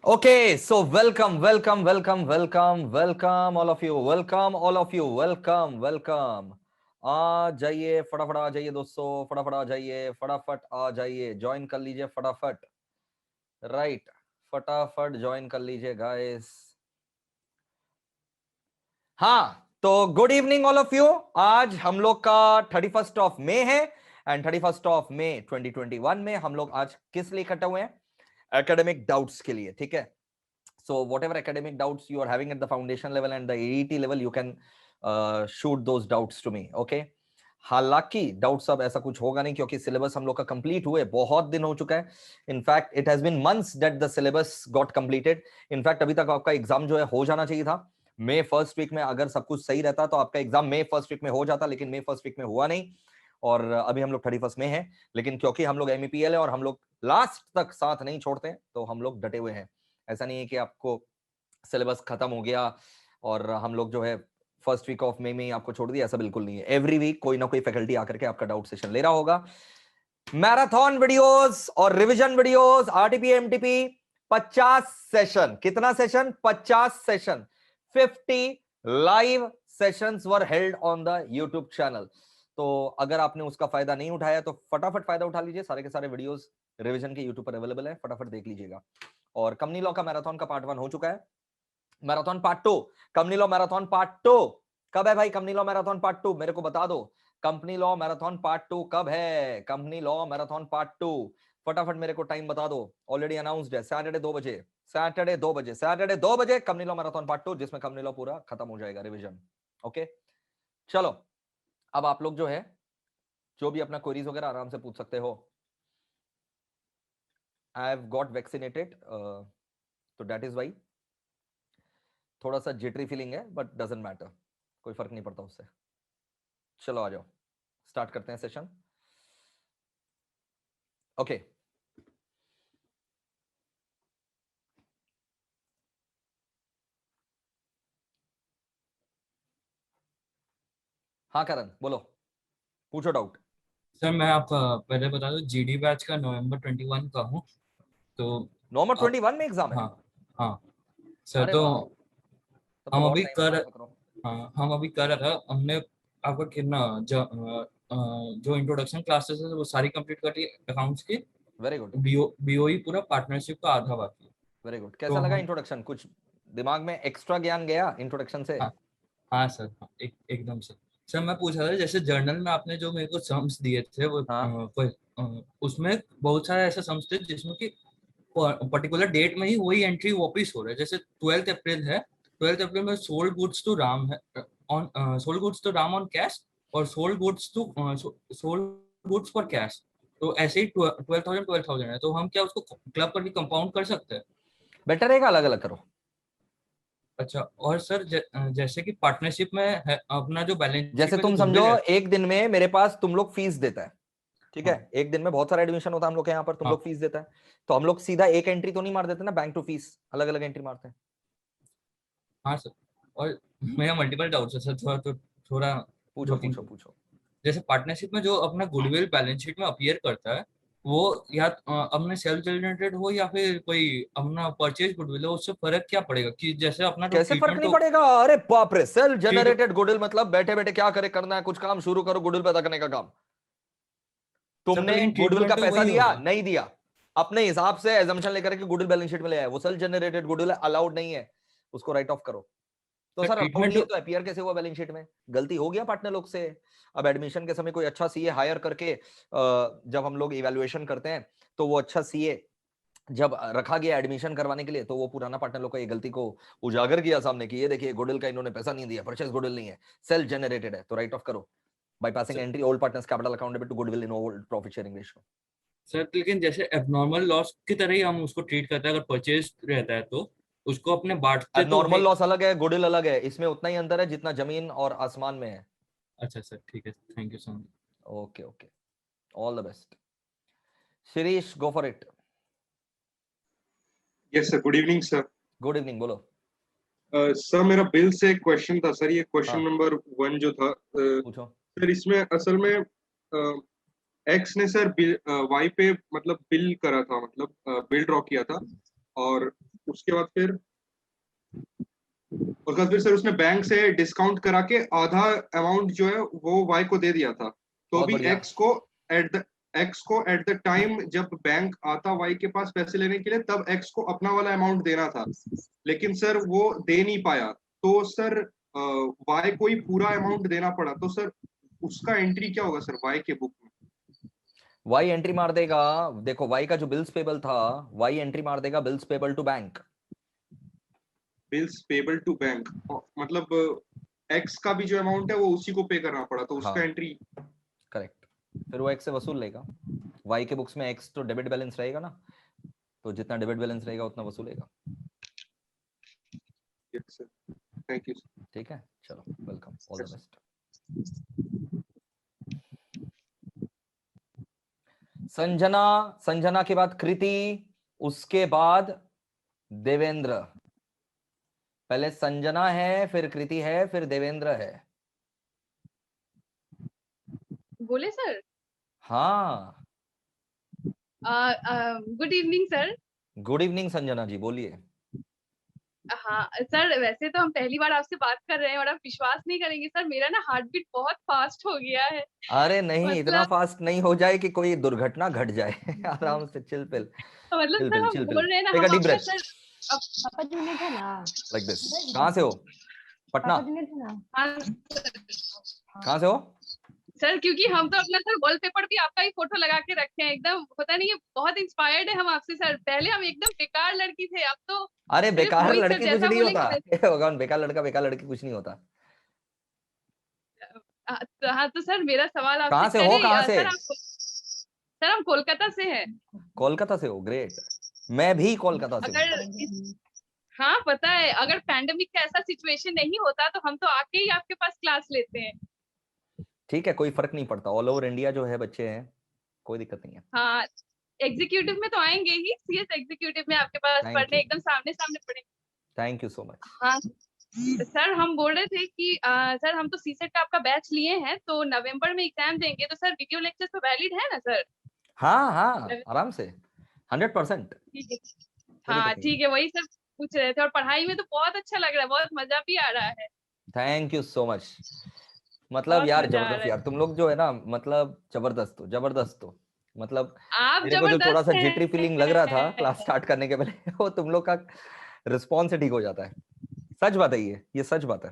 Okay, so welcome all of you, welcome. आ जाइए फटाफट, आ जाइए दोस्तों, फटाफट आ जाइए, फटाफट आ जाइए, ज्वाइन कर लीजिए फटाफट, राइट, फटाफट ज्वाइन कर लीजिए गाइस। हाँ, तो good evening all of you. आज हम लोग का 31st ऑफ मे है एंड 31st ऑफ मे 2021 में हम लोग आज किस लिए इकट्ठे हुए हैं? एकेडमिक डाउट्स के लिए, ठीक है। So whatever academic doubts you are having at the foundation level and the AET level, you can shoot those doubts to me, okay? हालांकि डाउट्स अब ऐसा कुछ होगा नहीं क्योंकि सिलेबस हम लोग का कंप्लीट हुए बहुत दिन हो चुका है। In fact it has been months that the syllabus got completed. In fact अभी तक आपका एग्जाम जो है हो जाना चाहिए था मे फर्स्ट वीक में। अगर सब कुछ सही रहता तो आपका एग्जाम मे फर्स्ट वीक में हो जाता, लेकिन मे फर्स्ट वीक में हुआ नहीं और अभी हम लोग 31st में हैं। लेकिन क्योंकि हम लोग MEPL है और हम लोग लास्ट तक साथ नहीं छोड़ते तो हम लोग डटे हुए हैं। ऐसा नहीं है कि आपको सिलेबस खत्म हो गया और हम लोग जो है फर्स्ट वीक ऑफ मे में ही आपको छोड़ दिया, ऐसा बिल्कुल नहीं है। एवरी वीक कोई ना कोई फैकल्टी आकर के आपका डाउट सेशन ले रहा होगा। मैराथन वीडियोस और revision videos, RTP MTP 50 session. कितना session? 50 session. 50 live sessions were held on the YouTube channel. तो अगर आपने उसका फायदा नहीं उठाया तो फटाफट फायदा उठा लीजिए। सारे के सारे वीडियोस रिवीजन के यूट्यूब पर अवेलेबल है, फटाफट देख लीजिएगा। और कंपनी लॉ का मैराथन का पार्ट 1 हो चुका है। Marathon part 2, company law marathon part 2 कब है भाई? कंपनी लॉ मैराथन पार्ट 2 मेरे को बता दो। कंपनी लॉ मैराथन पार्ट 2 कब है? कंपनी लॉ मैराथन पार्ट 2 फटाफट मेरे को टाइम बता दो। ऑलरेडी अनाउंस्ड है, सैटरडे 2 बजे, सैटरडे 2 बजे, सैटरडे 2 बजे कंपनी लॉ मैराथन पार्ट 2, जिसमें कंपनी लॉ पूरा खत्म हो जाएगा रिवीजन। ओके, चलो अब आप लोग जो है जो भी अपना क्वेरीज वगैरह आराम से पूछ सकते हो। आई हैव गॉट वैक्सीनेटेड, तो दैट इज वाई थोड़ा सा जिटरी फीलिंग है, बट डजंट मैटर, कोई फर्क नहीं पड़ता उससे। चलो आ जाओ, स्टार्ट करते हैं सेशन। ओके, हाँ करण बोलो, पूछो डाउट। सर मैं आपका पहले बता दूं, GD बैच का नवंबर 21 का हूँ। तो नवंबर अब 21 में एग्जाम है? हाँ हाँ सर। अरे तो वाह, तब तो हम बहुत अभी टाइम है, कर पक्का करो। हम अभी कर रहा था। हमने आपका कितना जो इंट्रोडक्शन क्लासेस है वो सारी कंप्लीट कर ली अकाउंट्स की। वेरी गुड, BOE पूरा पार्टनरशिप का आधा बाकी है। Very good. तो कैसा लगा हम इंट्रोडक्शन? कुछ दिमाग में एक्स्ट्रा ज्ञान गया इंट्रोडक्शन से? हाँ हाँ सर, हाँ, एकदम से। सर मैं पूछ रहा था, जैसे जर्नल में आपने जो मेरे को सम्स दिए थे वो हाँ, उसमें बहुत सारे ऐसे सम्स थे जिसमें कि पर्टिकुलर डेट में ही वही एंट्री वापस हो रहा है। जैसे 12th अप्रैल है, 12th अप्रैल में सोल्ड गुड्स टू राम है, on sold goods to Ram on cash, और सोल्ड गुड्स फॉर कैश। तो ऐसे ही 12,000 है, तो हम क्या उसको क्लब करके कंपाउंड कर सकते हैं? बेटर रहेगा अलग अलग करो। अच्छा। और सर जैसे कि पार्टनरशिप में है अपना जो बैलेंस शीट जैसे में जो तुम समझो गुडविल है। एक दिन में मेरे पास तुम लोग फीस देता है, ठीक है? हाँ एक दिन में बहुत सारा एडमिशन होता है हम लोग के यहाँ पर, तुम हाँ लोग फीस देता है, तो हम लोग सीधा एक एंट्री तो नहीं मार देते ना, बैंक टू फीस अलग अलग एंट्री मारते हैं। हाँ सर। और मेरा मल्टीपल डाउट्स है सर, थोड़ा पूछो दो तीन। पूछो पूछो। जैसे पार्टनरशिप में जो अपना गुडविल बैलेंस शीट में अपीयर करता है, वो या अपने सेल्फ जनरेटेड हो या फिर कोई अपना परचेज गुडविल हो, उससे फर्क क्या पड़ेगा? कि जैसे अपना जो कैसे फर्क ट्रीटमेंट नहीं हो। पड़ेगा? अरे बाप रे, सेल्फ ट्रीट जनरेटेड गुडविल मतलब बैठे बैठे क्या करे, करना है कुछ काम शुरू करो, गुडविल पैदा करने का काम। सर तो तुमने लेकिन गुडविल का ट्रीटमेंट तो पैसा वही दिया? होगा। नहीं दिया। अपने हिसाब से एजम्पशन लेकर के गुडविल बैलेंस शीट में ले आए, वो सेल्फ जनरेटेड गुडविल अलाउड नहीं है, उसको राइट ऑफ करो। तो सर सर अलाउड ट्रीटमेंट नहीं है जो तो अपीयर कैसे हुआ बैलेंस शीट में? गलती हो गया पार्टनर लोग से। अब एडमिशन के समय कोई अच्छा सीए हायर करके जब हम लोग इवैल्यूएशन करते हैं तो वो अच्छा सीए जब रखा गया एडमिशन करवाने के लिए, तो वो पुराना पार्टनर लोग को ये गलती को उजागर किया सामने कि ये देखिए गुडविल का इन्होंने पैसा नहीं दिया, परचेस गुडविल नहीं है, सेल्फ जनरेटेड है, तो राइट ऑफ करो। Bypassing sir, entry old partners capital accountable to goodwill in old profit sharing ratio. Sir लेकिन जैसे एबनॉर्मल लॉस की तरह ही हम उसको ट्रीट करते हैं। अगर परचेज रहता है तो उसको अपने बांटते अब तो है। नॉर्मल लॉस अलग है, गुडविल अलग है, इसमें उतना ही अंतर है जितना जमीन और आसमान में है। अच्छा सर, ठीक है, thank you so much. Okay okay, all the best. Shirish go for it. Yes sir, good evening sir. Good evening, बोलो। सर मेरा बिल से एक क्वेश्चन था सर, ये क्वेश्चन हाँ नंबर 1 जो था पूछो। सर, इसमें असल में एक्स ने सर बिल वाई पे मतलब बिल करा था, मतलब बिल ड्रॉ किया था, और उसके बाद फिर सर उसने बैंक से डिस्काउंट करा के आधा अमाउंट जो है वो वाई को दे दिया था। तो बहुत अभी बढ़िया। एक्स को एट द टाइम जब बैंक आता वाई के पास पैसे लेने के लिए, तब एक्स को अपना वाला अमाउंट देना था, लेकिन सर वो दे नहीं पाया। तो सर वाई को ही पूरा अमाउंट देना पड़ा। तो सर उसका एंट्री क्या होगा सर वाई के बुक में? वाई एंट्री मार देगा, देखो वाई का जो बिल्स पेबल था, वाई एंट्री मार देगा bills payable to bank. Bills payable to bank, मतलब एक्स का भी जो अमाउंट है वो उसी को पे करना पड़ा, तो उसका हाँ एंट्री। करेक्ट, फिर वो एक्स से वसूल लेगा। वाई के बुक्स में एक्स तो डेबिट बैलेंस रहेगा ना, तो जितना डेबिट बैलेंस रहेगा उतना वसूलेगा। Thank you sir. ठीक है, चलो welcome, all the best. Sanjana, Sanjana के बाद कृति, उसके बाद देवेंद्र। पहले संजना है, फिर कृति है, फिर देवेंद्र है। बोले सर? हाँ good evening sir. Good evening Sanjana ji, बोलिए। हाँ सर, वैसे तो हम पहली बार आपसे बात कर रहे हैं और आप विश्वास नहीं करेंगे सर, मेरा ना हार्ट बीट बहुत फास्ट हो गया है। अरे नहीं, इतना मतलब फास्ट नहीं हो जाए कि कोई दुर्घटना घट जाए। आराम से, चिल पिल, मतलब चिल सर पिल, हम चिल पिल। बोल रहे हैं ना, टेक अ हम डीप आपका ब्रेथ, सर पापा जूनियर है ना, लाइक दिस। कहाँ से हो? पटना? पापा जूनियर है ना। हाँ कहाँ से हो? सर, क्योंकि हम तो अपना सर वॉलपेपर भी आपका ही फोटो लगा के रखे हैं, एकदम पता नहीं है, बहुत इंस्पायर्ड है हम आपसे सर। पहले हम एकदम बेकार लड़की थे, अब तो अरे सिर्फ बेकार मोहित सर लड़की कुछ जैसा नहीं होता। बोलेंगे हे भगवान, बेकार लड़का बेकार लड़की कुछ नहीं होता। हाँ तो सर मेरा सवाल आपसे, कहाँ से हो, पहले कहाँ से? सर हम कोलकाता से हैं। कोलकाता से हो, ग्रेट। मैं भी कोलकाता से हूँ। अगर हाँ पता है, अगर पैंडेमिक का ऐसा सिचुएशन नहीं होता तो हम तो आके ही आपके पास क्लास लेते हैं। ठीक है, कोई फर्क नहीं पड़ता, ऑल ओवर इंडिया जो है बच्चे हैं, कोई दिक्कत नहीं है। हाँ एग्जीक्यूटिव में तो आएंगे ही, सीएस एग्जीक्यूटिव में आपके पास Thank पढ़ने, you. एकदम सामने सामने पढ़ेंगे। Thank you so much. हाँ सर, हम बोल रहे थे कि सर हम तो सीसेट का आपका बैच लिए हैं, तो नवंबर में एग्जाम देंगे, तो सर वीडियो लेक्चर तो वैलिड है ना सर? हाँ हाँ, आराम से, 100%। ठीक है। कोई हाँ दिक्कत नहीं ठीक है, वही सब पूछ रहे थे। और पढ़ाई में तो बहुत अच्छा लग रहा है, बहुत मजा भी आ रहा है। Thank you so much. मतलब बहुत यार मजा आ जबरदस्त रहा है। यार, तुम लोग जो है ना, मतलब जबरदस्त हो, जबरदस्त हो। मतलब आप मेरे को जो थोड़ा सा जबरदस्त जिटरी फीलिंग लग रहा था क्लास हैं। स्टार्ट करने के पहले, वो तुम लोग का रिस्पॉन्स से ठीक हो जाता है। सच बात है, ये सच बात है।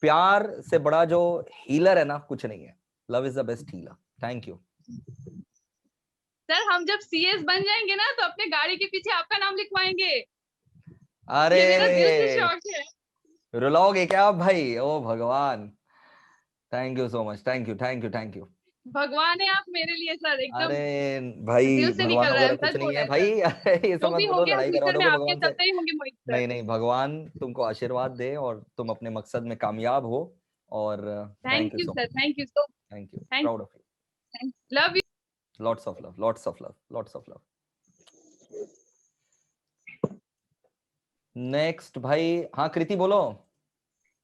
प्यार से बड़ा जो हीलर है ना, कुछ नहीं है। Love is the best healer. Thank you. Sir हम जब सीएस बन जाएंगे ना, तो अपने गाड़ी के पीछे आपका नाम लिखवाएंगे। अरे ये मेरा दिल से शौक है। रुलाओगे क्या आप भाई? ओ भगवान, thank you so much, thank you, thank you, thank you. भगवान है आप मेरे लिए सर, एकदम अरे भाई, दिल से भगवान निकल रहा है, वगैरह हम कुछ सच नहीं बोल रहे है हैं सर। भाई। अरे ये सब जो मत भी बोलो, होंगे हम लड़ाई करवा फ्यूचर में दोगे आपके भगवान से। चलते ही होंगे मोहित सर। नहीं नहीं, भगवान तुमको आशीर्वाद दे और तुम अपने मकसद में कामयाब हो। और thank thank you you so sir, much, thank you so, thank you, thank proud of you. Love you. Lots of love, lots of love, lots of love. Next भाई, हाँ कृति बोलो।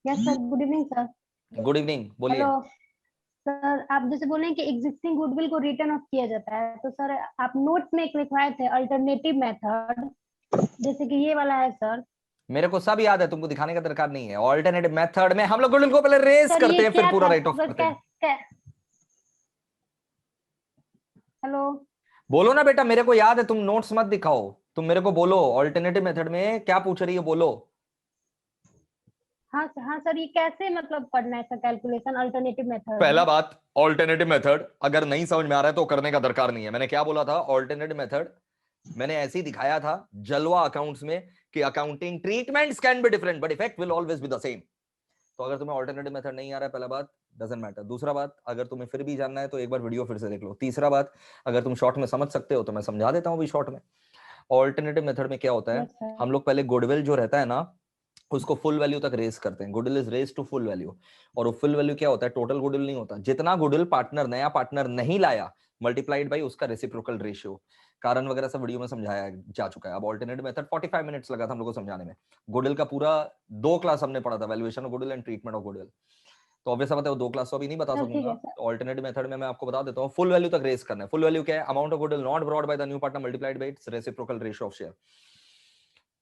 Yes sir, good evening sir. Good evening, बोलिए। Hello sir, आप जैसे बोले कि existing goodwill को return of किया जाता है, तो सर आप नोट में एक लिखवाए थे अल्टरनेटिव मेथड, जैसे कि ये वाला है सर। मेरे को सब याद है, तुमको दिखाने का दरकार नहीं है। ऑल्टरनेटिव मेथड में हम लोग गुडविल को पहले रेस सर करते ये हैं, फिर क्या पूरा था राइट ऑफ सर? करते हैं। हेलो बोलो ना बेटा, मेरे को याद है, तुम नोट्स मत दिखाओ, तुम मेरे को बोलो ऑल्टरनेटिव मेथड में क्या पूछ रही है, बोलो। हाँ सर, ये कैसे मतलब पढ़ना है सर कैलकुलेशन अल्टरनेटिव मेथड पहला में? बात, ऑल्टरनेटिव मेथड अगर नहीं समझ में आ रहा है तो करने का दरकार नहीं है। मैंने क्या बोला था? ऑल्टरनेटिव मेथड मैंने ऐसे ही दिखाया था जलवा अकाउंट्स में कि accounting treatments can be different but effect will always be the same. तो अगर तुम्हें ऑल्टरनेटिव मेथड नहीं आ रहा है, पहला बात, डजंट मैटर। दूसरा बात, अगर तुम्हें फिर भी जानना है तो एक बार वीडियो फिर से देख लो। तीसरा बात, अगर तुम शॉर्ट में समझ सकते हो तो मैं समझा देता हूं भी शॉर्ट में। ऑल्टरनेटिव मेथड में क्या होता है, यस सर। हम लोग पहले गुडविल जो रहता है ना, उसको फुल वैल्यू तक रेस करते हैं। Goodwill is raise to full value. और वो फुल वैल्यू क्या होता है? टोटल गुडविल नहीं होता, जितना गुडविल पार्टनर, नया पार्टनर नहीं लाया, मल्टीप्लाइड बाई उसका रेसिप्रोकल रेशियो। कारण वगैरह सब वीडियो में समझाया जा चुका है। अब ऑल्टरनेटिव मेथड 45 मिनट्स लगा था हम लोग को समझाने में। गुडविल का पूरा 2 क्लास हमने पढ़ा था, valuation of goodwill and treatment of goodwill. तो ऑब्वियस बात है वो 2 क्लास तो अभी नहीं बता सर ठीक सकूंगा। है सर। तो ऑल्टरनेटिव मेथड में मैं आपको बता देता हूँ, फुल वैल्यू तक रेस करना है। फुल वैल्यू क्या है? Amount of goodwill not brought by the new partner multiplied by it's reciprocal ratio of share.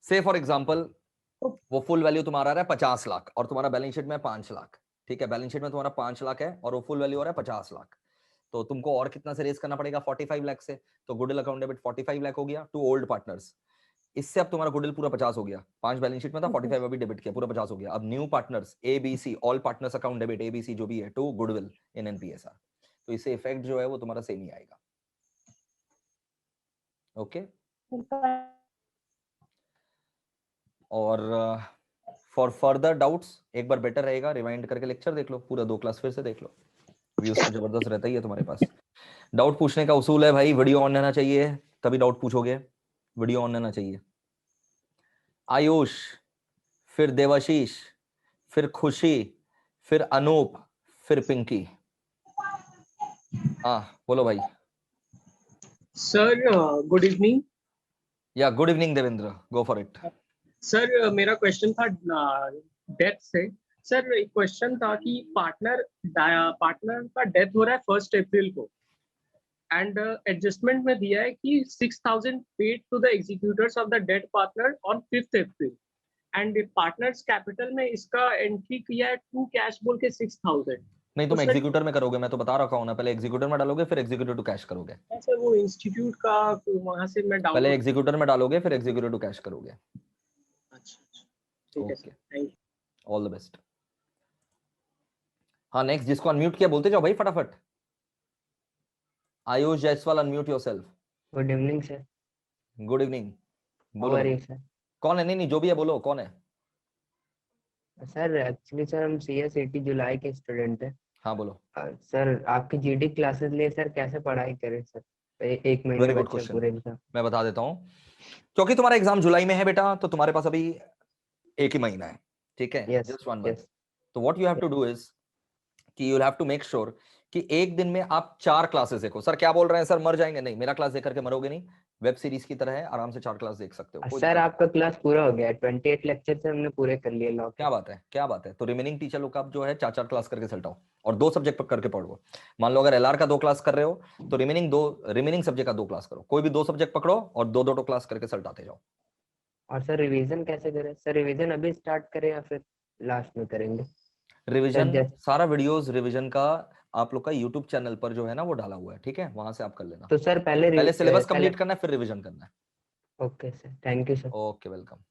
से फॉर एग्जांपल वो फुल वैल्यू तुम्हारा आ रहा है 50 लाख और तुम्हारा बैलेंस शीट में 5 लाख, ठीक है, बैलेंस शीट में तुम्हारा 5 लाख है और वो फुल वैल्यू हो रहा है 50 लाख, तो तुमको और कितना से रेज करना पड़ेगा 45 लाख से, तो गुडविल अकाउंट डेबिट 45 लाख हो गया टू ओल्ड पार्टनर्स। इससे अब तुम्हारा गुडविल पूरा 50 हो गया, 5 बैलेंस शीट में था, 45 अभी डेबिट किया, पूरा 50 हो गया। अब new partners ABC all partners account debit ABC जो भी है टू गुडविल इन NPSR, तो इससे इफेक्ट जो है वो तुम्हारा सेम ही आएगा। ओके और फॉर फर्दर डाउट्स एक बार बेटर रहेगा रिवाइंड करके लेक्चर देख लो, पूरा 2 क्लास फिर से देख लो, व्यूज तो जबरदस्त रहता ही है तुम्हारे पास। डाउट पूछने का उसूल है भाई, वीडियो ऑन रहना चाहिए तभी डाउट पूछोगे, वीडियो ऑन रहना चाहिए। आयुष, फिर देवाशीष, फिर खुशी, फिर अनूप, फिर पिंकी। हाँ बोलो भाई। Sir good evening. Yeah good evening Devendra, go for it. Sir मेरा क्वेश्चन था डेथ से। सर एक क्वेश्चन था कि पार्टनर का डेथ हो रहा है 1 अप्रैल को एंड एडजस्टमेंट में दिया है कि 6,000 paid to the executors of the dead partner on 5 April and partners capital में इसका एंट्री किया है टू कैश बोल के 6,000। नहीं तुम तो सर- एग्जीक्यूटर में करोगे, मैं तो बता रखा हूं ना, पहले एग्जीक्यूटर में डालोगे फिर एग्जीक्यूटर टू कैश करोगे। सर वो इंस्टीट्यूट का वहां से मैं पहले डाउनलोड। एग्जीक्यूटर में डालोगे फिर एग्जीक्यूटर टू कैश करोगे। अच्छा ठीक है sir, thank you. All the best. हाँ नेक्स्ट जिसको अनम्यूट किया बोलते जाओ भाई फटाफट। Ayush Jaiswal unmute yourself. Good evening sir. Good evening, how बोलो आर भाई। You sir? कौन है? नहीं जो भी है बोलो कौन है। सर एक्चुअली सर हम CS80 जुलाई के स्टूडेंट हैं। हाँ बोलो। सर आपकी GD क्लासेस लिए सर कैसे पढ़ाई करें सर? एक महीने वेरी गुड बच्चा क्वेश्चन, पूरे एग्जाम। मैं बता देता हूँ। क्योंकि तुम्हारा एग्जाम जुलाई में है बेटा, तो तुम्हारे पास अभी एक ही महीना है, ठीक है, यस जस्ट 1 मंथ। यस तो what you have to do is कि you have to make sure कि एक दिन में आप 4 क्लासेस देखो। सर क्या बोल रहे हैं सर, मर जाएंगे? नहीं, मेरा क्लास देख करके मरोगे नहीं, वेब सीरीज की तरह है, आराम से 4 क्लास देख सकते हो। कोई सर दिक्कत नहीं। आपका क्लास पूरा हो गया है, 28 लेक्चर से हमने पूरे कर लिए लॉ के। क्या बात है, क्या बात है। तो रिमेनिंग टीचर लोग आप जो है 4 क्लास करके सल्टाओ और 2 सब्जेक्ट करके पढ़ो। मान लो अगर LR का 2 क्लास कर रहे हो तो रिमेनिंग सब्जेक्ट का 2 क्लास करो, कोई भी 2 सब्जेक्ट पकड़ो और 2 क्लास करके सल्टाते जाओ। और सर रिवीजन कैसे करें? सर रिवीजन अभी स्टार्ट करें या फिर लास्ट में करेंगे? रिवीजन जैसे- सारा वीडियोस रिवीजन का आप लोग का यूट्यूब चैनल पर जो है ना वो डाला हुआ है, ठीक है, वहां से आप कर लेना। तो सर पहले सिलेबस कंप्लीट करना है फिर रिवीजन करना है। Okay sir, thank you sir. Okay welcome.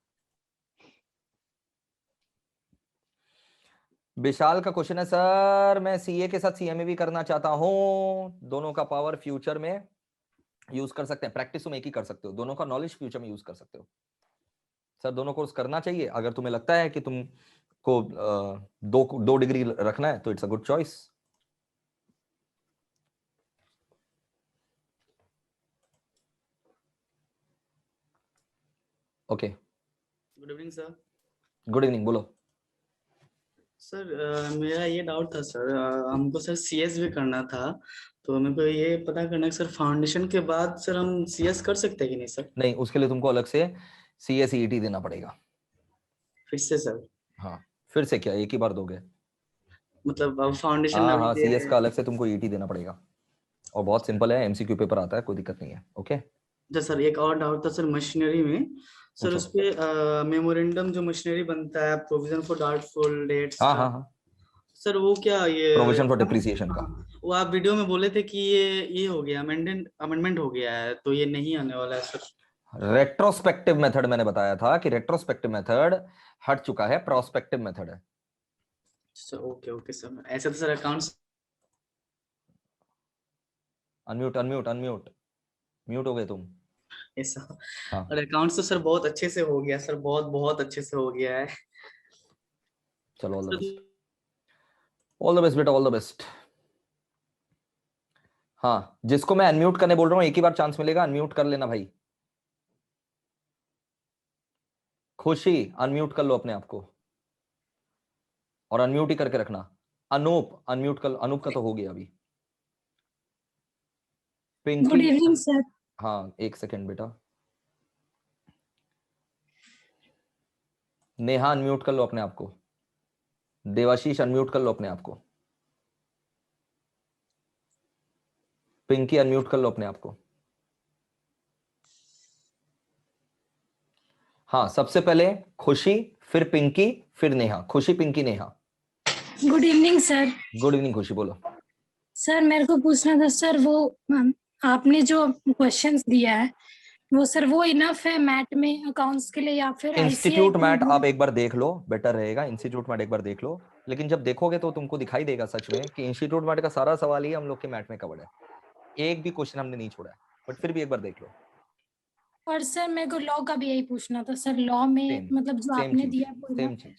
Vishal का क्वेश्चन है सर मैं CA के साथ CMA भी करना चाहता हूं, दोनों का पावर फ्यूचर में यूज कर सकते हैं, प्रैक्टिस तुम एक ही कर सकते हो, दोनों का नॉलेज फ्यूचर में यूज कर सकते हो। सर दोनों कोर्स करना चाहिए, अगर तुम्हें लगता है कि तुमको 2 डिग्री रखना है तो it's a good choice. Okay good evening sir. Good evening, बोलो। सर मेरा ये डाउट था सर, हमको सर CS भी करना था, तो मेरे को ये पता करना है सर फाउंडेशन के बाद सर हम CS कर सकते हैं कि नहीं सर? नहीं, उसके लिए तुमको अलग से CA CET देना पड़ेगा। फिर से सर? हाँ फिर से क्या, एक ही बार दोगे? मतलब अब फाउंडेशन हाँ अभी हाँ, दे रहे CS का हैं। अलग से तुमको ET देना पड़ेगा और बहुत सिंपल है, MCQ पेपर आता है, कोई दिक्कत नहीं है। ओके अच्छा सर एक और डाउट था सर मशीनरी में, सर पूछो। उस पे मेमोरेंडम जो मशीनरी बनता है प्रोविजन फॉर डाउटफुल डेट्स हाँ का, हाँ हाँ, सर वो क्या ये प्रोविजन फॉर डिप्रिसिएशन का। वो आप वीडियो में बोले थे कि ये हो गया अमेंडमेंट हो गया है, तो ये नहीं आने वाला है सर? रेट्रोस्पेक्टिव मेथड मैंने बताया था कि रेट्रोस्पेक्टिव मेथड हट चुका है, प्रोस्पेक्टिव मेथड है। सर ओके ओके सर, ऐसे तो sir accounts unmute unmute unmute, mute हो गए तुम। ऐसा। हाँ और अकाउंट्स तो सर बहुत अच्छे से हो गया सर, बहुत बहुत अच्छे से हो गया है। चलो all the best, all the best बेटा, ऑल द बेस्ट। हाँ जिसको मैं अनम्यूट करने बोल रहा हूँ एक ही बार चांस मिलेगा, अनम्यूट कर लेना भाई। खुशी अनम्यूट कर लो अपने आप को और अनम्यूट ही करके रखना। अनूप अनम्यूट कर, अनूप का तो हो गया अभी। Good Pinky, evening sir. हाँ एक सेकेंड बेटा। नेहा अनम्यूट कर लो अपने आप को। देवाशीष अनम्यूट कर लो अपने आप को। पिंकी अनम्यूट कर लो अपने आप को। हाँ, सबसे पहले खुशी, फिर पिंकी, फिर Neha. Khushi, Pinky, Neha. Good evening sir. Good evening Khushi, बोलो। सर मेरे को पूछना था सर, वो आपने जो क्वेश्चंस दिया है वो सर वो इनफ है मैट में अकाउंट्स के लिए या फिर इंस्टीट्यूट ICAI मैट में आप एक बार देख लो, बेटर रहेगा। इंस्टीट्यूट मैट एक बार देख लो, लेकिन जब देखोगे तो तुमको दिखाई देगा सच में कि इंस्टीट्यूट मैट का सारा सवाल ही हम लोग के मैट में कवर्ड है, एक भी क्वेश्चन हमने नहीं छोड़ा है, बट फिर भी एक बार देख लो। और सर मेरे को लॉ का भी यही पूछना था सर, लॉ में Same, मतलब जो सेम आपने चीज, दिया वो सेम चीज,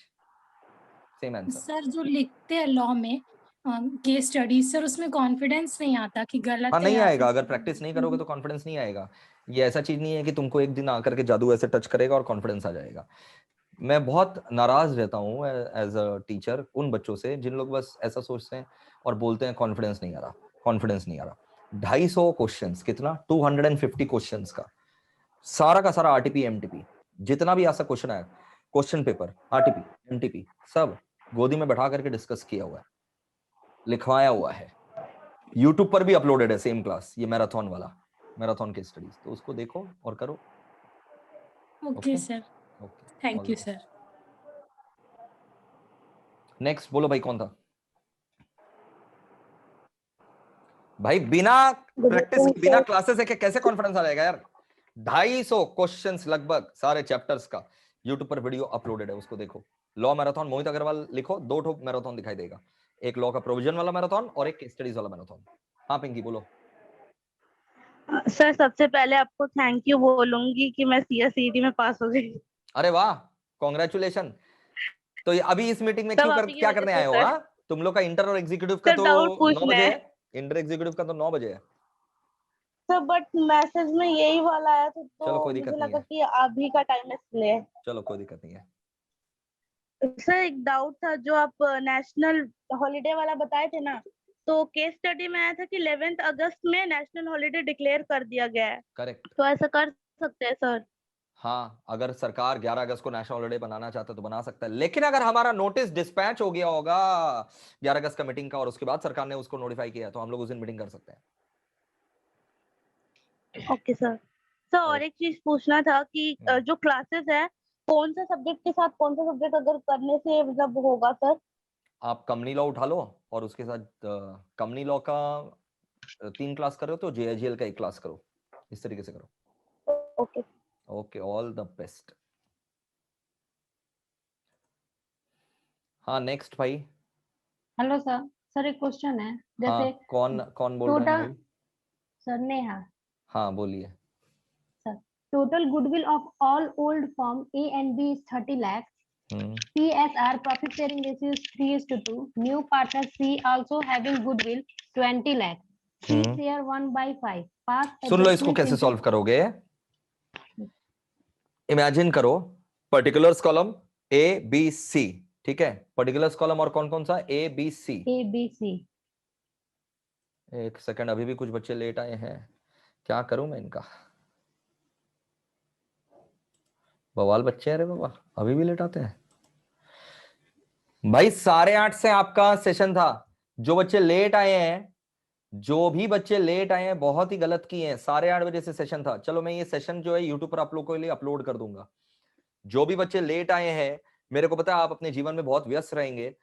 सेम आंसर। सर जो लिखते हैं लॉ में केस स्टडी सर, उसमें कॉन्फिडेंस नहीं आता कि गलत हाँ, है नहीं या आएगा, फिर अगर प्रैक्टिस नहीं करोगे तो कॉन्फिडेंस नहीं आएगा। ये ऐसा चीज नहीं है कि तुमको एक दिन आकर के जादू ऐसे टच करेगा और कॉन्फिडेंस आ जाएगा। मैं बहुत नाराज रहता हूँ एज अ टीचर उन बच्चों से जिन लोग बस ऐसा सोचते हैं और बोलते हैं कॉन्फिडेंस नहीं आ रहा, कॉन्फिडेंस नहीं आ रहा। 250 क्वेश्चंस, कितना 250 क्वेश्चंस का सारा का सारा आरटीपी एमटीपी जितना भी ऐसा क्वेश्चन आया, क्वेश्चन पेपर आरटीपी एमटीपी सब गोदी में बैठा करके डिस्कस किया हुआ है, लिखवाया हुआ है, यूट्यूब पर भी अपलोडेड है सेम क्लास, ये मैराथन वाला, मैराथन की स्टडीज, तो उसको देखो और करो। Okay sir, thank you sir. Next बोलो भाई, कौन था भाई? बिना प्रैक्टिस के, बिना क्लासेस के कैसे कॉन्फिडेंस आ जाएगा यार? 250 क्वेश्चंस लगभग सारे चैप्टर्स का यूट्यूब पर वीडियो अपलोडेड है, उसको देखो। लॉ मैराथन मोहित अग्रवाल लिखो, 2 ठो मैराथन दिखाई देगा, एक लॉ का प्रोविजन वाला मैराथन और एक केस स्टडीज वाला मैराथन। हाँ पिंकी बोलो। सर सबसे पहले आपको थैंक यू बोलूंगी कि मैं CSED में पास हो गई। अरे वाह, कॉन्ग्रेचुलेशन। तो ये अभी इस मीटिंग में क्यों क्या करने आए हो? हाँ, तुम लोग का इंटर और एग्जीक्यूटिव का तो 9 बजे है, इंटर एग्जीक्यूटिव का तो 9 बजे है सर, बट मैसेज में यही वाला आया था चलो तो कोई दिक्कत मुझे नहीं लगा है, कि अभी का टाइम है इसलिए। चलो कोई दिक्कत नहीं है। सर एक डाउट था, जो आप नेशनल हॉलिडे वाला बताए थे ना, तो केस स्टडी में आया था कि 11 अगस्त में नेशनल हॉलिडे डिक्लेयर कर दिया गया है। करेक्ट, तो ऐसा कर सकते हैं सर? हाँ, अगर सरकार 11 अगस्त को नेशनल हॉलिडे बनाना चाहता है तो बना सकता है, लेकिन अगर हमारा नोटिस डिस्पैच हो गया होगा 11 अगस्त का मीटिंग का और उसके बाद सरकार ने उसको नोटिफाई किया तो हम लोग उस दिन मीटिंग कर सकते हैं। Okay sir. सर और एक चीज पूछना था कि जो क्लासेस है कौन सा सब्जेक्ट के साथ कौन सा सब्जेक्ट अगर करने से मतलब होगा सर? आप कंपनी लॉ उठा लो और उसके साथ कंपनी लॉ का 3 क्लास कर रहे हो तो JIGL का 1 क्लास करो, इस तरीके से करो। Okay okay, all the best. हाँ नेक्स्ट भाई। Hello sir. सर एक क्वेश्चन है, जैसे हाँ, कौन बोल रहे हैं भाई? सर नेहा। हाँ बोलिए। Sir total goodwill of all old firm A and B is 30 lakhs. PSR profit sharing ratio is 3:2. New partner C also having goodwill 20 lakhs. C share 1/5. Past सुन लो इसको कैसे सॉल्व करोगे। इमेजिन करो particulars column A B C, ठीक है, particulars column और कौन कौन सा? A B C। एक सेकंड, अभी भी कुछ बच्चे लेट आए हैं, क्या करूं मैं इनका? बवाल बच्चे हैं रे बाबा, अभी भी लेट आते हैं भाई। 8:30 से आपका सेशन था, जो बच्चे लेट आए हैं, जो भी बच्चे लेट आए हैं बहुत ही गलत किए हैं। 8:30 बजे से सेशन था। चलो मैं ये सेशन जो है यूट्यूब पर आप लोगों के लिए अपलोड कर दूंगा। जो भी बच्चे लेट आए हैं, मेरे को पता है आप अपने जीवन में बहुत व्यस्त रहेंगे,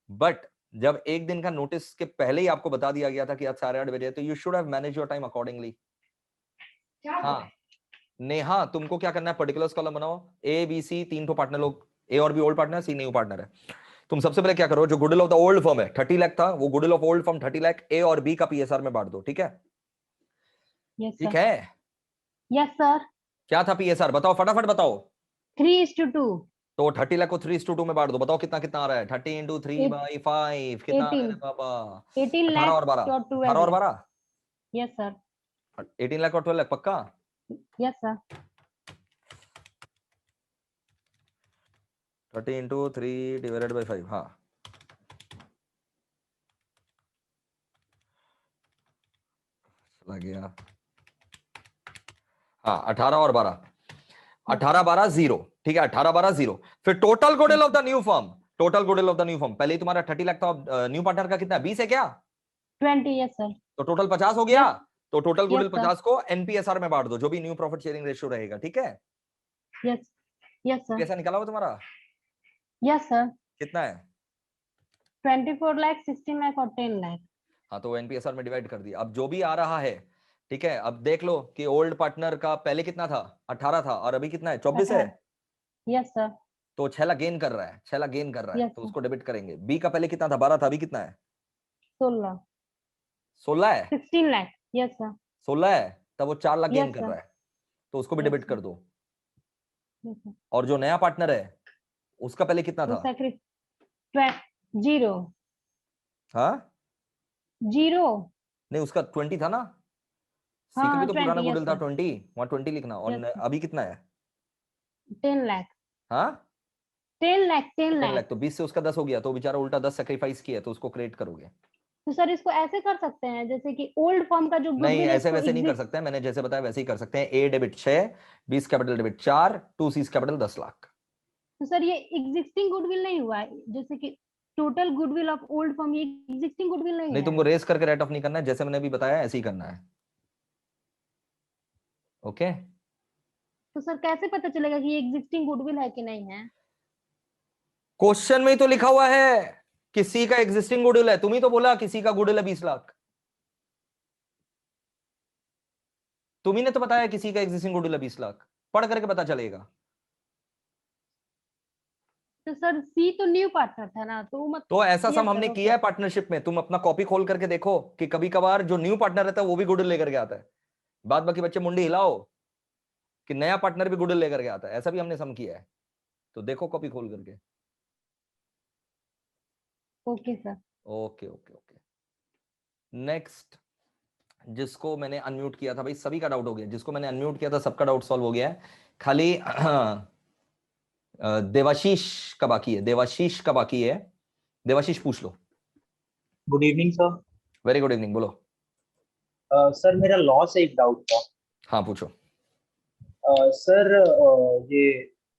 बट जब एक दिन का नोटिस के पहले ही आपको बता दिया गया था कि आज 8:30 बजे, तो you should have manage your time accordingly. हाँ नेहा, तुमको क्या करना है? पर्टिकुलर्स कॉलम बनाओ, A B C 3 पार्टनर लोग, A और B old partner, C new partner है। तुम सबसे पहले क्या करो, जो goodwill of the old firm है 30 लाख था, वो goodwill of old firm 30 lakh A और B का PSR में बांट दो, ठीक है? ठीक है? Yes sir. क्या था PSR बताओ, फटाफट बताओ। 3:2। तो 30 लाख को 3:2 में बांट दो, बताओ कितना कितना आ रहा है? 30 × 3/5 कितना आ रहा है बाबा? 18 लाख और 12, 18 और 12। Yes sir. 18 लाख और 12 लाख पक्का? Yes sir. 30 × 3/5, हाँ चला गया। हाँ 18 और 12, 18 12 0, ठीक है, 18 12 0। फिर total goodwill of the new firm, total goodwill of the new firm, पहले ही तुम्हारा 30 लाख था, न्यू पार्टनर का कितना? 20 है क्या? 20। Yes sir. तो टोटल 50 हो गया। तो टोटल गुडविल Yes, sir. 50 को NPSR में बांट दो, जो भी न्यू प्रॉफिट शेयरिंग रेशियो रहेगा, ठीक है? यस। यस सर, कैसा निकाला हुआ तुम्हारा? यस सर, कितना है? 24 लाख, 16 लाख और 10 लाख। हाँ, तो एनपीएसआर में डिवाइड कर दिया। अब जो भी आ रहा है, ठीक है, अब देख लो कि ओल्ड पार्टनर का पहले कितना था, 18 था, और अभी कितना है, 24 है। यस सर, तो 6 लाख गेन कर रहा है, 6 लाख गेन कर रहा है, Yes, तो sir. उसको डेबिट करेंगे। बी का पहले कितना था, 12 था, अभी कितना है, 16, 16 है। 16 लाख। यस सर, 16 है, तब वो 4 लाख गेन Yes, कर sir. रहा है, तो उसको भी Yes, डेबिट sir. कर दो। Yes sir. और जो नया पार्टनर है उसका पहले कितना वो था? सैक्रिफाइस 0, हाँ 0। नहीं, उसका 20 था ना, सी का हाँ, भी तो पुराना 20, गुडविल yes, था sir. 20, वहां 20 लिखना। और Yes, sir. अभी कितना है? 10 लाख, हाँ 10 लाख, 10 10 लाख। लाख, तो 20 से उसका 10 हो गया, तो बेचारा उल्टा 10 सेक्रीफाइस किया, तो उसको क्रेडिट करोगे। तो सर इसको ऐसे कर सकते हैं जैसे कि ओल्ड फॉर्म का जो नहीं, गुडविल है ऐसे इसको वैसे नहीं कर एग्जिस्ट। सकते हैं, मैंने जैसे बताया वैसे ही कर सकते हैं। ए डेबिट 6, 20 कैपिटल डेबिट 4, 2 सी कैपिटल 10 लाख। तो सर ये एग्जिस्टिंग गुडविल नहीं हुआ है, जैसे कि total goodwill of old form, ये एग्जिस्टिंग गुडविल नहीं नहीं, है। तुमको रेस करके राइट ऑफ नहीं करना है, जैसे मैंने अभी बताया ऐसे ही करना है। ओके, तो सर कैसे पता चलेगा कि ये एग्जिस्टिंग गुडविल है कि नहीं है? क्वेश्चन में ही तो लिखा हुआ है किसी का एग्जिस्टिंग गुडविल है। तुम ही तो बोला किसी का गुडविल है 20 लाख, तुम्ही ने तो बताया किसी का एग्जिस्टिंग गुडविल है 20 लाख, पढ़ करके पता चलेगा। तो सर सी तो न्यू पार्टनर था ना, तो मत तो ऐसा Yes, सम sir, हमने okay. किया है पार्टनरशिप में, तुम अपना कॉपी खोल करके देखो कि कभी कभार जो न्यू पार्टनर रहता है वो भी गुडविल लेकर के आता है। बाद बाकी बच्चे मुंडी हिलाओ कि नया पार्टनर भी गुडविल लेकर के आता है, ऐसा भी हमने सम किया है, तो देखो कॉपी खोल करके। Okay sir. Okay okay okay, next. जिसको मैंने अनम्यूट किया था भाई, सभी का डाउट हो गया, जिसको मैंने अनम्यूट किया था सबका डाउट सॉल्व हो गया है, खाली देवाशीष का बाकी है। देवाशीष का बाकी है, देवाशीष पूछ लो। Good evening sir. Very good evening, बोलो। सर मेरा लॉ से एक डाउट था। हाँ पूछो। सर ये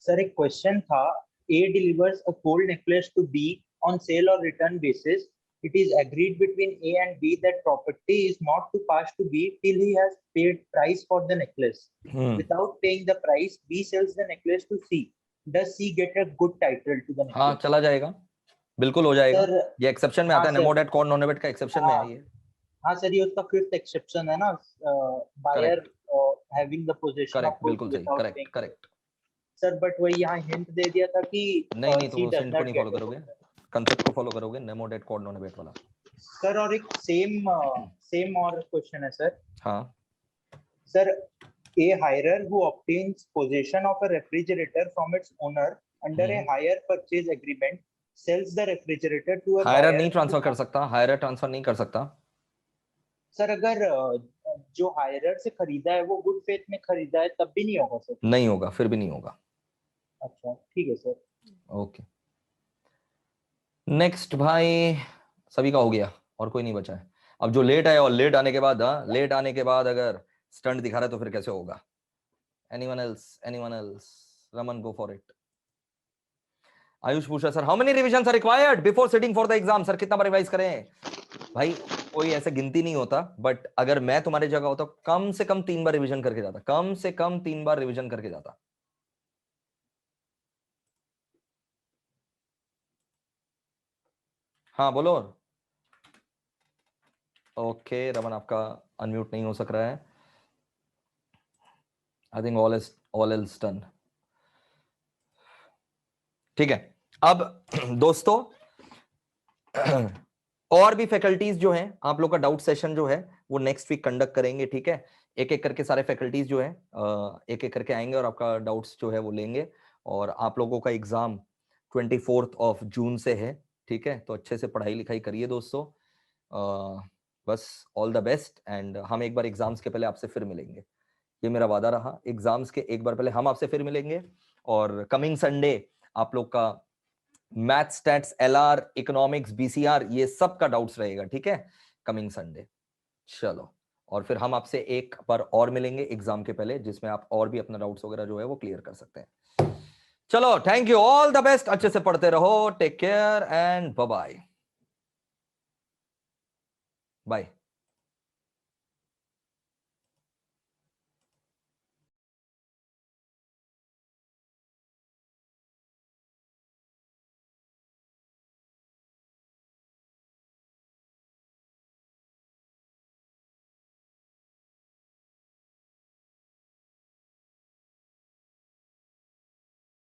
सर एक क्वेश्चन था, A delivers a gold necklace to B on sale or return basis. It is agreed between A and B that property is not to pass to B till he has paid price for the necklace. Without paying the price, B sells the necklace to C. Does C get a good title to the necklace? हाँ चला जाएगा, बिल्कुल हो जाएगा। Sir ये exception में आता है, नेमोडेट कॉर्ड नॉनेबेट का एक्सेप्शन में है ये। हाँ सर, ये उसका फिफ्थ एक्सेप्शन है ना, buyer having the position of correct, बिल्कुल सही, करेक्ट करेक्ट। सर बट वही यहाँ हिंट दे दिया था कि नहीं तुम उस हिंट को नहीं फॉलो करोगे, कंसेप्ट को फॉलो करोगे, नेमोडेट कॉर्ड नॉनेबेट वाला। सर और एक सेम और क्वेश्चन है सर। हाँ sir, a hirer who obtains possession of a refrigerator from its owner under a hire purchase agreement sells the refrigerator to a हायरर buyer नहीं ट्रांसफर कर सकता, हायरर ट्रांसफर नहीं कर सकता। सर अगर जो हायरर से खरीदा है वो गुड फेथ में खरीदा है तब भी नहीं होगा सर? नहीं होगा, फिर भी नहीं होगा। अच्छा ठीक है सर। ओके नेक्स्ट भाई, सभी का हो गया और कोई नहीं बचा है। अब जो लेट आया और लेट आने के बाद, लेट आने के बाद अगर स्टंट दिखा रहा है तो फिर कैसे होगा? Anyone else? Raman go for it. Ayush पूछा sir how many revision are required before sitting for the exam? Sir कितना बार रिवाइज करें? भाई कोई ऐसे गिनती नहीं होता, बट अगर मैं तुम्हारी जगह होता कम से कम 3 बार रिवीजन करके जाता, कम से कम 3 बार रिवीजन करके जाता। हाँ बोलो। ओके रमन आपका अनम्यूट नहीं हो सक रहा है। I think all is done. ठीक है, अब दोस्तों और भी फैकल्टीज जो हैं, आप लोग का डाउट सेशन जो है वो नेक्स्ट वीक कंडक्ट करेंगे। ठीक है, एक एक करके सारे फैकल्टीज जो है एक एक करके आएंगे और आपका डाउट्स जो है वो लेंगे। और आप लोगों का एग्जाम 24 जून से है। ठीक है, तो अच्छे से पढ़ाई लिखाई करिए दोस्तों। बस ऑल द बेस्ट, एंड हम एक बार एग्जाम्स के पहले आपसे फिर मिलेंगे, ये मेरा वादा रहा। एग्जाम्स के एक बार पहले हम आपसे फिर मिलेंगे। और कमिंग संडे आप लोग का math, stats, LR, economics, BCR, ये सब का डाउट्स रहेगा। ठीक है, कमिंग संडे। चलो, और फिर हम आपसे एक बार और मिलेंगे एग्जाम के पहले, जिसमें आप और भी अपना डाउट्स वगैरह जो है वो क्लियर कर सकते हैं। चलो, thank you, all the best, अच्छे से पढ़ते रहो, take care and bye bye.